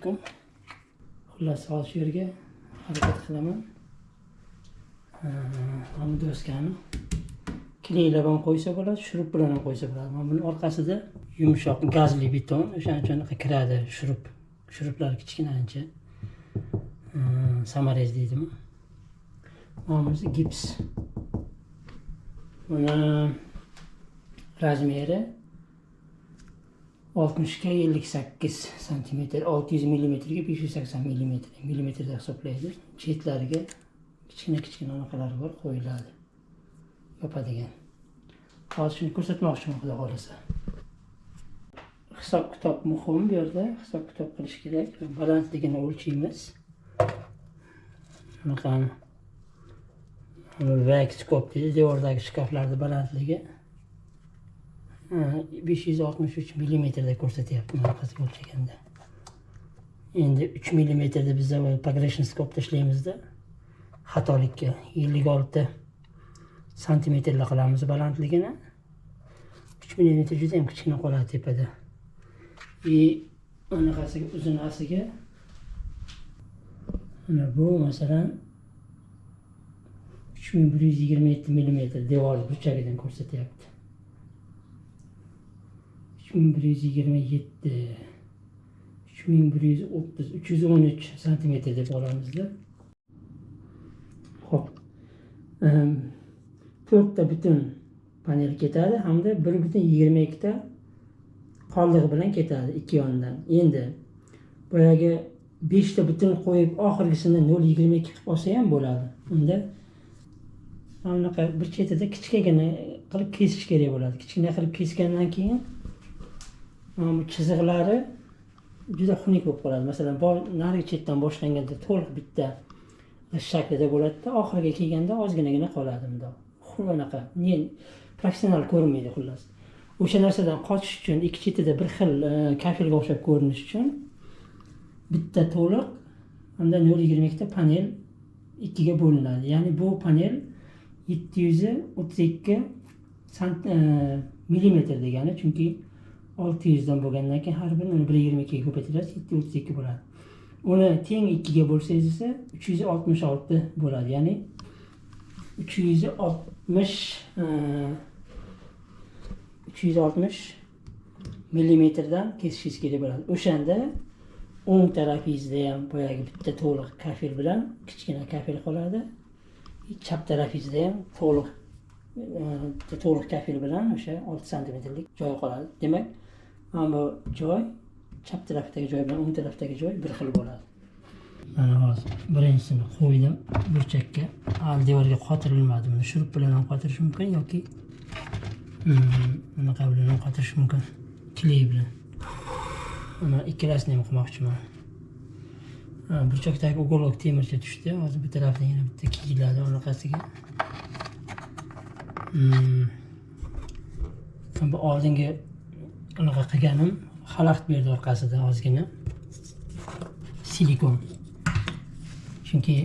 alaykum. Xullas hozir shu yerga harakat qilaman. Mana doskani kleylar ham qo'ysa bo'ladi, shurup bilan ham qo'ysa bo'ladi. Mana buning orqasida yumshoq gazli beton, o'shaning kiradi shuruplar kichkina ancha. Samarez deydimi? Mana bu gips. Buni razmeri 60 ga 58 cm, 600 mm ga 580 mm, millimetrda hisoblaydi. Chetlariga kichkina anaqalari bor, qo'yiladi. Yopadigan. Hozir shuni ko'rsatmoqchiman, xudo xolasa. Hisob-kitob muhim bu yerda, hisob-kitob qilish kerak. Balandligini o'lchaymiz. Bunaqa vax skop deydi, devordagi shkaflarning balandligi 563 mm da ko'rsatyapti bunaqasiga o'lchaganda. Endi 3 mm da biz progression skopda ishlaymizda xatolikka 56 cm qilamiz balandligini. 3 mm juda ham kichkina qoladi tepada. Bunaqasiga uzunasiga mana bu masalan 3127 mm devor burchagidan ko'rsatyapti. 3127, 3130, 313 cm deb olamizda. Xo'p. 4 ta butun panel ketadi hamda 1.22 ta qoldig'i bilan ketadi ikki yondan. Endi boyagi 5 ta butun qo'yib oxirgisini 0.22 qilib olsa ham bo'ladi. Unda bunaqa bir chetida kichkina qilib kesish kerak bo'ladi. Kichkina qilib kesgandan keyin bu chiziqlari juda xunuk bo'lib qoladi. Masalan, narigi chetdan boshlanganda to'liq bitta shaklida bo'ladi-da, oxiriga kelganda ozginagina qoladi bundoq. Bunaqa professional ko'rinmaydi xullas. O'sha narsadan qochish uchun ikki chetida bir xil kafelga o'xshab ko'rinish uchun bitta to'liq hamda 0.22 ta panel ikkiga bo'linadi. Ya'ni bu panel 732 mm degani, chunki 600 dan bo'lgandan keyin har birini 1.22 ga ko'paytirasiz, 732 bo'ladi. Uni teng ikkiga bo'lsangiz esa 366 bo'ladi. Ya'ni 360 millimetrdan kesishingiz kerak bo'ladi. O'shanda o'ng tarafingizda ham boyagi bitta to'liq kafel bilan kichkina kafel qoladi. Chap tarafingizda ham to'liq kafel bilan o'sha 6 cm-lik joy qoladi. Demak, mana bu joy chap tarafdagi joy bilan o'ng tarafdagi joy bir xil bo'ladi. Mana hozir birinchisini qo'ydim burchakka. Hali devorga qotirilmadi. Buni shurup bilan ham qotirish mumkin yoki bunaqa bilan ham qotirish mumkin. Kley bilan. Mana ikkalasini ham qilmoqchiman. Burchakdagi uголок temircha tushdi. Hozir bu tarafdan yana bitta kiyiladi orqasiga. Bu oldingi unaqa qilganim xalaqit berdi orqasida ozgina silikon. Chunki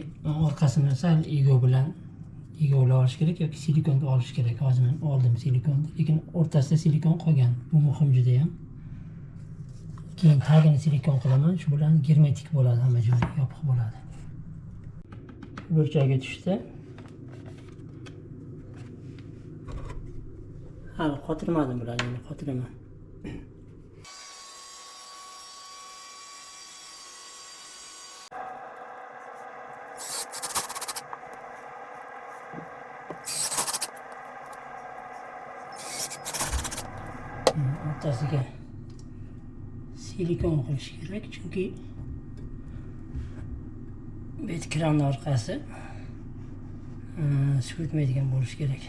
orqasini sal egolab olish kerak yoki silikonni olish kerak. Hozir men oldim silikonni, lekin o'rtasida silikon qolgan. Bu muhim juda ham. Keyin tagini silikon qilaman, shu bilan germetik bo'ladi, hamma joyi yopiq bo'ladi. Burchaga tushdi. Hali qotirmadim bularni, endi qotiraman. O'rtasiga silikon qo'yish kerak, chunki bet kranning orqasi suvitmaydigan bo'lishi kerak.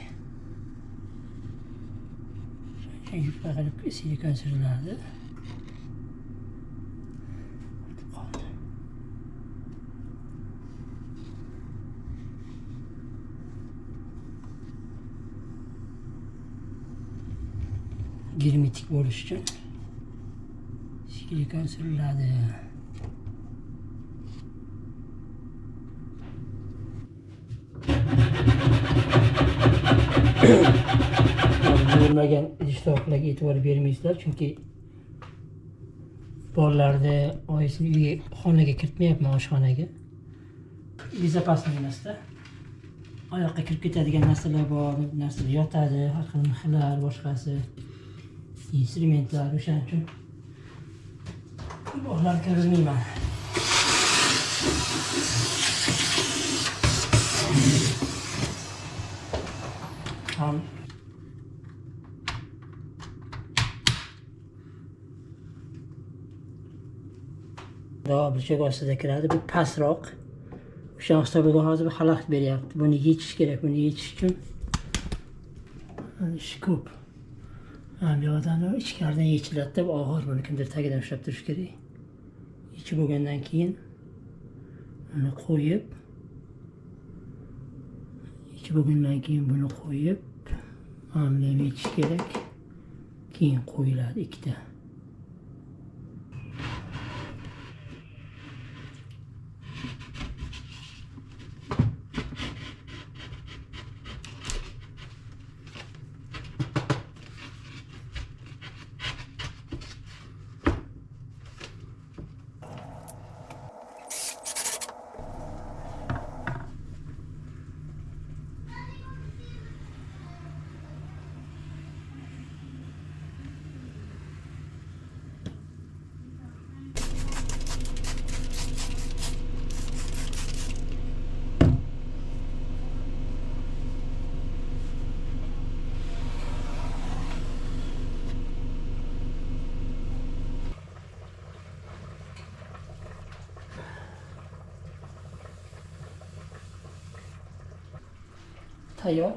Yupqa qilib silikon suriladi. Germetik bo'lish uchun silikon suriladi. Bo'lmagan idish-tovoqlarga e'tibor bermaysizlar, chunki bolalarni oyisini uyga xonaga kiritmayapman, oshxonaga. Bezopasniy emasda. Oyoqqa kirib ketadigan narsalar bor, narsalar yotadi, har xil mixlar, boshqasi instrumentlar, o'shaning uchun bolalarni kirgizmayman. Ham burchak ostida kiradi, bu pastroq. O'sha hisobiga hozir bir xalaqit beryapti. Buni yechish kerak. Buni yechish uchun ish ko'p. Bu yoqdan ichkaridan yechiladi, bu og'ir, buni kimdir tagidan ushlab turish kerak. Yechib bo'lgandan keyin uni qo'yib, yechib bo'lgandan keyin buni qo'yib, mana yechish kerak. Keyin qo'yiladi ikkita. Tayyor.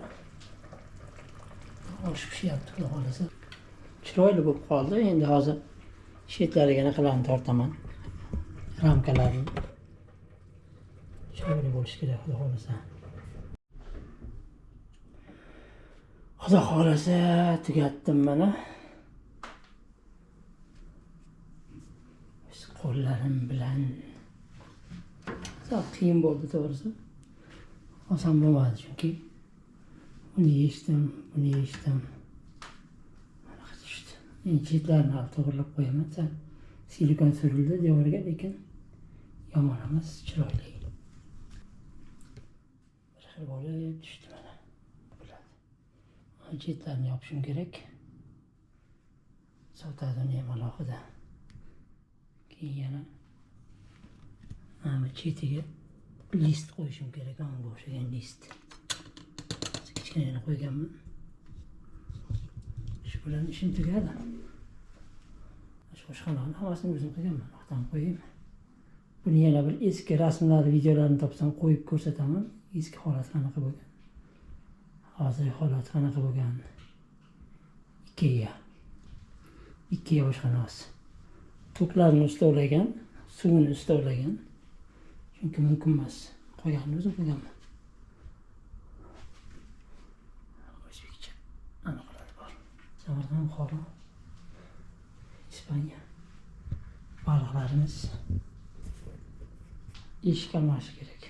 Osh pishyapti, xudo xolasa. Chiroyli bo'lib qoldi. Endi hozir shetlariga naqalarni tortaman. Ramkalarni. Chiroyli bo'lishi kerak, xudo xolasa. Xudo xolasa tugatdim mana. Qo'llarim bilan. Sal qiyin bo'ldi to'g'risi. Oson bo'lmadi chunki buni yechdim. Mana qilishdi. Endi chetlarini ham to'g'rilab qo'yaman. Silikon surildi devoriga, lekin yomon emas, chiroyli. Bir xil bo'lib tushdi mana. Chetlarini yopishim kerak. Sotadini ham alohida. Keyin yana mana chetiga list qo'yishim kerak, bunga o'xshagan list. Kichkina qo'yganman. Shu bilan ishim tugadi. Oshxonaning hammasini o'zim qilganman. Vaqtdan qo'yib. Buni yana bir eski rasmlarni, videolarni topsam qo'yib ko'rsataman. Eski holat qanaqa bo'lgan. Hozirgi holat qanaqa bo'lgan. Ikkiga oshxonasi. To'klarni ustovlagan, suvini ustovlagan. Chunki mumkin emas. Qo'yganni o'zim qo'yganman. O'zbekcha aniqlar bor. Samarqand, Buxoro, Ispaniya. Baliqlarimiz eshik almashishi kerak.